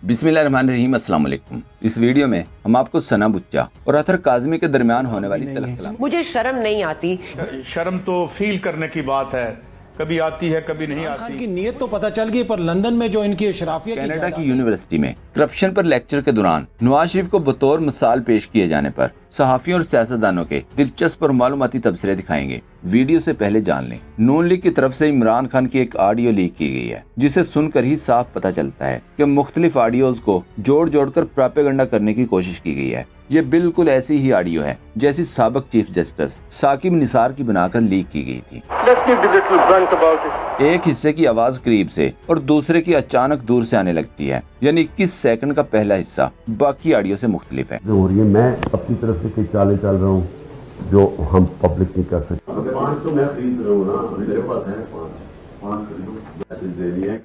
बिस्मिल्लाहिर्रहमानिर्रहीम, अस्सलाम वालेकुम। इस वीडियो में हम आपको सना बुच्चा और अतर काज़मी के दरमियान होने वाली तलख। मुझे शर्म नहीं आती। शर्म तो फील करने की बात है, कभी आती है कभी नहीं आती। खान की नीयत तो पता चल गई, पर लंदन में जो इनकी अशराफिया कनाडा की यूनिवर्सिटी में करप्शन पर लेक्चर के दौरान नवाज शरीफ को बतौर मिसाल पेश किए जाने पर सहाफियों और सियासतदानों के दिलचस्प और मालूमाती तबसरे दिखाएंगे। वीडियो से पहले जान लें, नून लीग की तरफ से इमरान खान की एक ऑडियो लीक की गई है, जिसे सुनकर ही साफ पता चलता है कि मुख्तलिफ ऑडियोज को जोड़ जोड़ कर प्रोपेगेंडा करने की कोशिश की गई है। ये बिल्कुल ऐसी ही ऑडियो है जैसी साबिक चीफ जस्टिस साकिब निसार की बनाकर लीक की गई थी। एक हिस्से की आवाज करीब से और दूसरे की अचानक दूर से आने लगती है, यानी 21 सेकंड का पहला हिस्सा बाकी ऑडियो से मुख्तलिफ है। हो रही है, मैं अपनी तरफ से कई चालें चल रहा हूँ जो हम पब्लिक नहीं कर सकते। 5 तो मैं खरीद रहा हूँ ना, मेरे पास है 5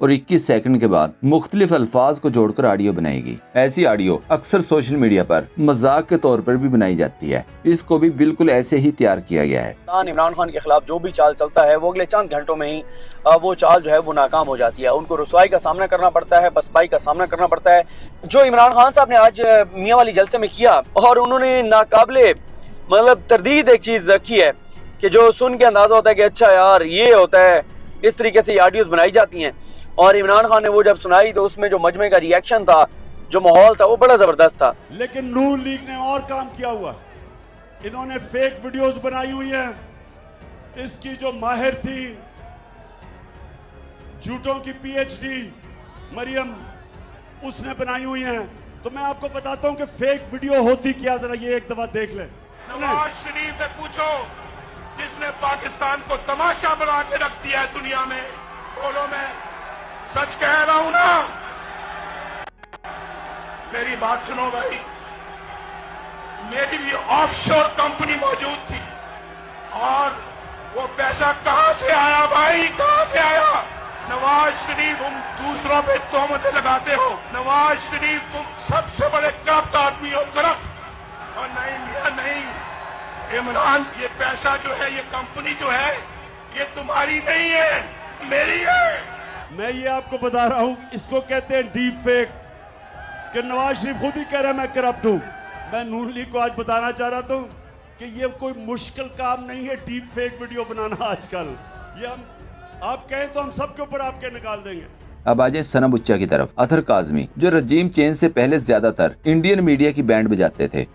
और 21 सेकंड के बाद मुख्तलिफ अल्फाज को जोड़कर ऑडियो बनाएगी। ऐसी ऑडियो अक्सर सोशल मीडिया पर मजाक के तौर पर भी बनाई जाती है। इसको भी बिल्कुल ऐसे ही तैयार किया गया है। इमरान खान के खिलाफ जो भी चाल चलता है वो अगले चंद घंटों में ही वो चाल जो है वो नाकाम हो जाती है। उनको रुसवाई का सामना करना पड़ता है, पसपाई का सामना करना पड़ता है। जो इमरान खान साहब ने आज मियां वाली जलसे में किया, और उन्होंने नाकाबिले मतलब तरदीद एक चीज रखी है कि जो सुन के अंदाजा होता है कि अच्छा यार ये होता है, इस तरीके से ऑडियोज बनाई जाती हैं। और इमरान खान ने वो जब सुनाई तो उसमें जो मजमे का रिएक्शन था, जो माहौल था, वो बड़ा जबरदस्त था। लेकिन नून लीग ने और काम किया हुआ, इन्होंने फेक वीडियोस बनाई हुई है। इसकी जो माहिर थी झूठों की पीएचडी मरियम, उसने बनाई हुई है। तो मैं आपको बताता हूं कि फेक वीडियो होती क्या, जरा ये एक दफा देख ले। नवाज शरीफ से पूछो, जिसने पाकिस्तान को तमाशा बना के रख दिया है दुनिया में। बोलो, मैं सच कह रहा हूं ना? मेरी बात सुनो भाई, मेरी भी ऑफशोर कंपनी मौजूद थी, और वो पैसा कहां से आया भाई, कहां से आया? नवाज शरीफ, तुम दूसरों पे तोहमतें लगाते हो। नवाज शरीफ, तुम सबसे बड़े करप्ट आदमी हो, करप्ट। और नहीं मियां नहीं, इमरान, ये पैसा जो है, ये कंपनी जो है, ये तुम्हारी नहीं है, मेरी है। मैं ये आपको बता रहा हूं, इसको कहते हैं डीप फेक, कि नवाज शरीफ खुद ही कह रहा है मैं करप्ट हूं। मैं नून लीग को आज बताना चाह रहा था कि ये कोई मुश्किल काम नहीं है डीप फेक वीडियो बनाना आजकल। ये हम आप कहें तो हम सबके ऊपर आपके निकाल देंगे। अब आ जाए सना बुच्चा की तरफ। अतर काज़मी, जो रजीम चेंज से पहले ज्यादातर इंडियन मीडिया की बैंड बजाते थे।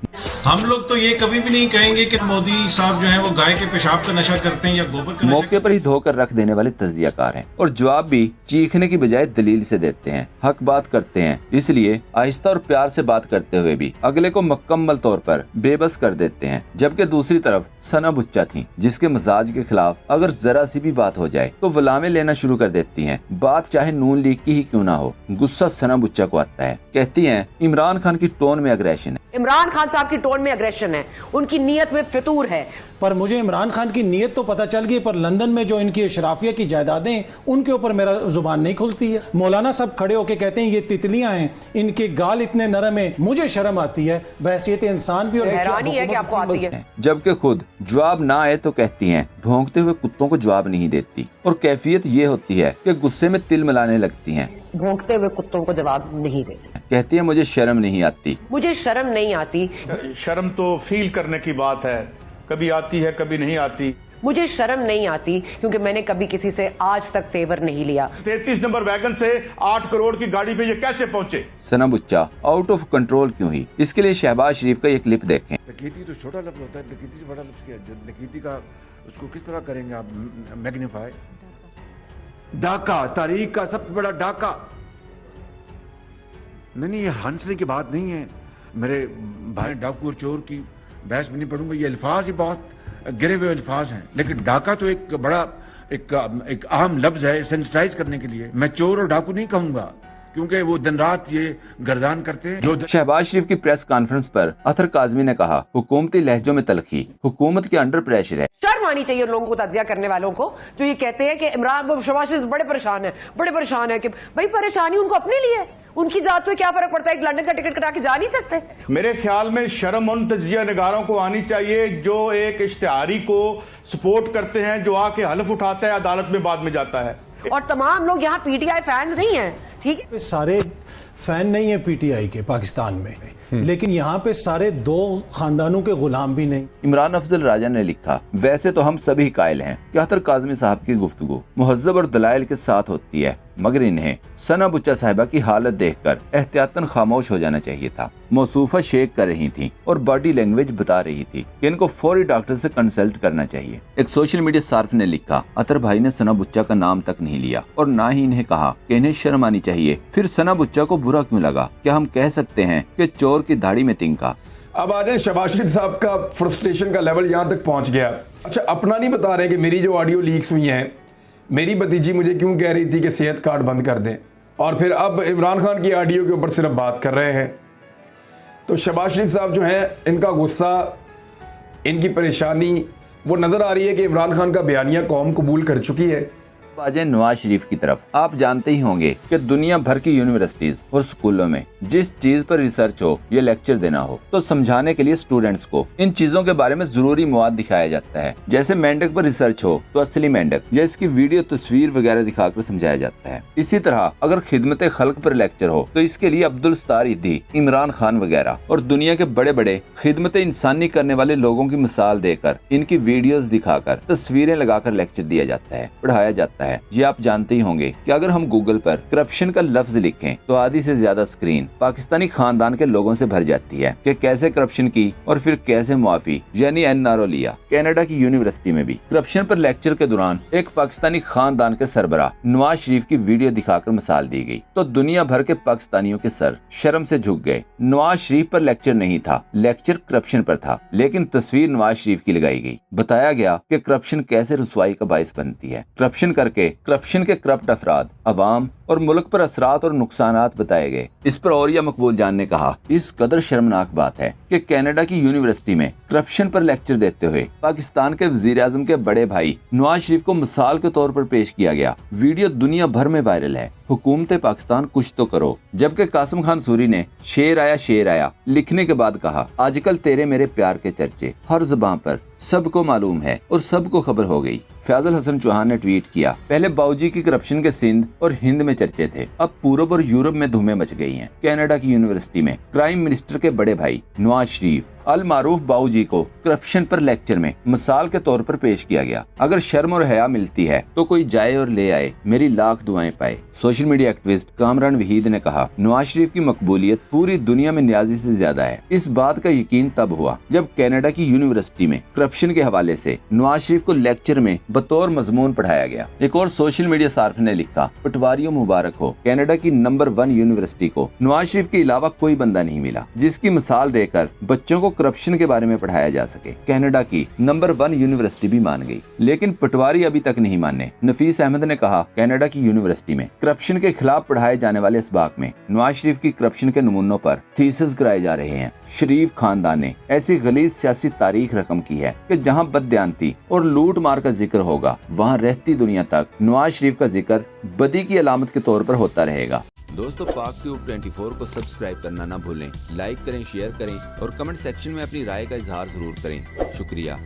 हम लोग तो ये कभी भी नहीं कहेंगे कि मोदी साहब जो हैं वो गाय के पेशाब का नशा करते हैं या गोबर का। मौके पर ही धोकर रख देने वाले तजियाकार हैं, और जवाब भी चीखने की बजाय दलील से देते हैं, हक बात करते हैं। इसलिए आहिस्ता और प्यार से बात करते हुए भी अगले को मुकम्मल तौर पर बेबस कर देते हैं। जबकि दूसरी तरफ सना बुच्चा थी, जिसके मिजाज के खिलाफ अगर जरा सी भी बात हो जाए तो वलामे लेना शुरू कर देती हैं। बात चाहे नून लीग की ही क्यों ना हो, गुस्सा सना बुच्चा को आता है। कहती हैं इमरान खान की टोन में अग्रेशन है। इमरान खान साहब की टोन में अग्रेशन है, उनकी नीयत में फितूर है। पर मुझे इमरान खान की नीयत तो पता चल गई, पर लंदन में जो इनकी अशराफिया की जायदादें, उनके ऊपर मेरा जुबान नहीं खुलती है। मौलाना सब खड़े होके कहते हैं ये तितलियां हैं, इनके गाल इतने नरम है, मुझे शर्म आती है बहैसियत इंसान भी। और हैरानी है कि आपको आती है। जबकि खुद जवाब ना आए तो कहती हैं भौंकते हुए कुत्तों को जवाब नहीं देती, और कैफियत ये होती है कि गुस्से में तिल मिलाने लगती हैं। भौंकते हुए कुत्तों को जवाब नहीं देते। कहती है मुझे शर्म नहीं आती। मुझे शर्म नहीं आती। शर्म तो फील करने की बात है, कभी आती है कभी नहीं आती। मुझे शर्म नहीं आती क्योंकि मैंने कभी किसी से आज तक फेवर नहीं लिया। 33 नंबर वैगन से 8 करोड़ की गाड़ी पे ये कैसे पहुंचे? सना बुच्चा आउट ऑफ कंट्रोल क्यों हुई? इसके लिए शहबाज शरीफ का ये क्लिप देखें। नकीती तो छोटा लफ्ज होता है, नकीती से बड़ा लफ्ज क्या है? नकीती का उसको किस तरह करेंगे आप मैग्नीफाई? डाका, तारीख का सबसे बड़ा डाका। नहीं, ये हंसने की बात नहीं है मेरे भाई। डाकू और चोर की बहस में नहीं पढ़ूंगा, ये अल्फाज ही बहुत गिरे हुए अल्फाज हैं। लेकिन डाका तो एक बड़ा एक आम लफ्ज है सेंसिटाइज करने के लिए। मैं चोर और डाकू नहीं कहूंगा, क्योंकि वो दिन रात ये गर्दान करते हैं। शहबाज शरीफ की प्रेस कॉन्फ्रेंस पर अतर काज़मी ने कहा हुकूमती लहजों में तलखी, हुकूमत के अंडर प्रेशर है। शर्म आनी चाहिए उन लोगों को, तजिया करने वालों को, जो ये कहते हैं कि इमरान शहबाज शरीफ बड़े परेशान है कि भाई परेशानी उनको अपने लिए, उनकी जात पे क्या फर्क पड़ता है? एक लंदन का टिकट कटा के जा नहीं सकते? मेरे ख्याल में शर्म उन तजिया निगारों को आनी चाहिए जो एक इश्तिहारी को सपोर्ट करते हैं, जो आके हलफ उठाता है, अदालत में बाद में जाता है। और तमाम लोग यहाँ पीटीआई फैंस नहीं है, ठीक है? सारे फैन नहीं है पीटीआई के पाकिस्तान में, लेकिन यहाँ पे सारे दो खानदानों के गुलाम भी नहीं। इमरान अफजल राजा ने लिखा, वैसे तो हम सभी कायल हैं कि अख्तर काज़मी साहब की गुफ्तगू मुहज़्ज़ब और दलाइल के साथ होती है, मगर इन्हें सना बुच्चा साहिबा की हालत देखकर एहतियातन खामोश हो जाना चाहिए था। मौसूफा शेक कर रही थी और बॉडी लैंग्वेज बता रही थी कि इनको फौरी डॉक्टर से कंसल्ट करना चाहिए। एक सोशल मीडिया सार्फ ने लिखा, अतर भाई ने सना बुच्चा का नाम तक नहीं लिया और ना ही इन्हें कहा कि इन्हें शर्म आनी चाहिए। फिर सना बुच्चा को बुरा क्यों लगा? क्या हम कह सकते हैं कि चोर की दाढ़ी में तिनका? अब आ जाए, शहबाज शरीफ साहब का फ्रस्ट्रेशन का लेवल यहाँ तक पहुँच गया। अच्छा, अपना नहीं बता रहे कि मेरी जो ऑडियो लीक्स हुई हैं, मेरी भतीजी मुझे क्यों कह रही थी कि सेहत कार्ड बंद कर दें, और फिर अब इमरान खान की ऑडियो के ऊपर सिर्फ बात कर रहे हैं। तो शहबाज शरीफ साहब जो हैं, इनका गुस्सा, इनकी परेशानी वो नज़र आ रही है कि इमरान खान का बयानिया कौम कबूल कर चुकी है। आ जाए नवाज शरीफ की तरफ। आप जानते ही होंगे कि दुनिया भर की यूनिवर्सिटीज और स्कूलों में जिस चीज पर रिसर्च हो या लेक्चर देना हो, तो समझाने के लिए स्टूडेंट्स को इन चीजों के बारे में जरूरी मवाद दिखाया जाता है। जैसे मेंढक पर रिसर्च हो तो असली मेंढक या इसकी वीडियो तस्वीर वगैरह दिखाकर समझाया जाता है। इसी तरह अगर खिदमत खल्क पर लेक्चर हो तो इसके लिए अब्दुल सत्तार ईदी, इमरान खान वगैरह और दुनिया के बड़े बड़े खिदमत इंसानी करने वाले लोगों की मिसाल देकर, इनकी वीडियोस दिखाकर, तस्वीरें लगाकर लेक्चर दिया जाता है, पढ़ाया जाता है। ये आप जानते ही होंगे कि अगर हम गूगल पर करप्शन का लफ्ज लिखें तो आधी से ज्यादा स्क्रीन पाकिस्तानी खानदान के लोगों से भर जाती है कि कैसे करप्शन की और फिर कैसे मुआफी यानी एनआरओ लिया। कनाडा की यूनिवर्सिटी में भी करप्शन पर लेक्चर के दौरान एक पाकिस्तानी खानदान के सरबराह नवाज शरीफ की वीडियो दिखाकर मिसाल दी गई तो दुनिया भर के पाकिस्तानियों के सर शर्म से झुक गए। नवाज शरीफ पर लेक्चर नहीं था, लेक्चर करप्शन पर था, लेकिन तस्वीर नवाज शरीफ की लगाई गई। बताया गया कि करप्शन कैसे रुसवाई का बाइस बनती है। करप्शन करके करप्शन के करप्ट अफराद, अवाम और मुल्क पर असरात और नुकसानात बताए गए। इस पर औरिया मकबूल जान ने कहा, इस कदर शर्मनाक बात है कि कनाडा की यूनिवर्सिटी में करप्शन पर लेक्चर देते हुए पाकिस्तान के वजीर आजम के बड़े भाई नवाज शरीफ को मिसाल के तौर पर पेश किया गया। वीडियो दुनिया भर में वायरल है। हुकूमत पाकिस्तान कुछ तो करो। जबकि कासिम खान सूरी ने शेर आया लिखने के बाद कहा, आजकल तेरे मेरे प्यार के चर्चे हर ज़बान पर सबको मालूम है और सबको खबर हो गई। फैजल हसन चौहान ने ट्वीट किया, पहले बाऊजी की करप्शन के सिंध और हिंद में चर्चे थे, अब पूरब और यूरोप में धूमें मच गई हैं। कनाडा की यूनिवर्सिटी में क्राइम मिनिस्टर के बड़े भाई नवाज शरीफ अल मारूफ बाऊजी को करप्शन पर लेक्चर में मिसाल के तौर पर पेश किया गया। अगर शर्म और हया मिलती है तो कोई जाए और ले आए, मेरी लाख दुआएं पाए। Social media activist Kamran Waheed ने कहा, नवाज शरीफ की मकबूलियत पूरी दुनिया में न्याजी से ज्यादा है। इस बात का यकीन तब हुआ जब कनाडा की यूनिवर्सिटी में करप्शन के हवाले से नवाज शरीफ को लेक्चर में बतौर मजमून पढ़ाया गया। एक और सोशल मीडिया सार्फ ने लिखा, पटवारियों मुबारक हो, कनाडा की नंबर 1 यूनिवर्सिटी को नवाज शरीफ के अलावा कोई बंदा नहीं मिला जिसकी मिसाल देकर बच्चों को करप्शन के बारे में पढ़ाया जा सके। कनाडा की नंबर 1 यूनिवर्सिटी भी मान गई, लेकिन पटवारी अभी तक नहीं माने। नफीस अहमद ने कहा, कनाडा की यूनिवर्सिटी में करप्शन के खिलाफ पढ़ाए जाने वाले इसबाक में नवाज शरीफ की करप्शन के नमूनों पर थीसिस कराए जा रहे हैं। शरीफ खानदान ने ऐसी गलीज सियासी तारीख रकम की है कि जहां बददियानती और लूट मार का जिक्र होगा, वहां रहती दुनिया तक नवाज शरीफ का जिक्र बदी की अलामत के तौर पर होता रहेगा। दोस्तों, पाक ट्यूब 24 को सब्सक्राइब करना ना भूलें, लाइक करें, शेयर करें और कमेंट सेक्शन में अपनी राय का इजहार जरूर करें। शुक्रिया।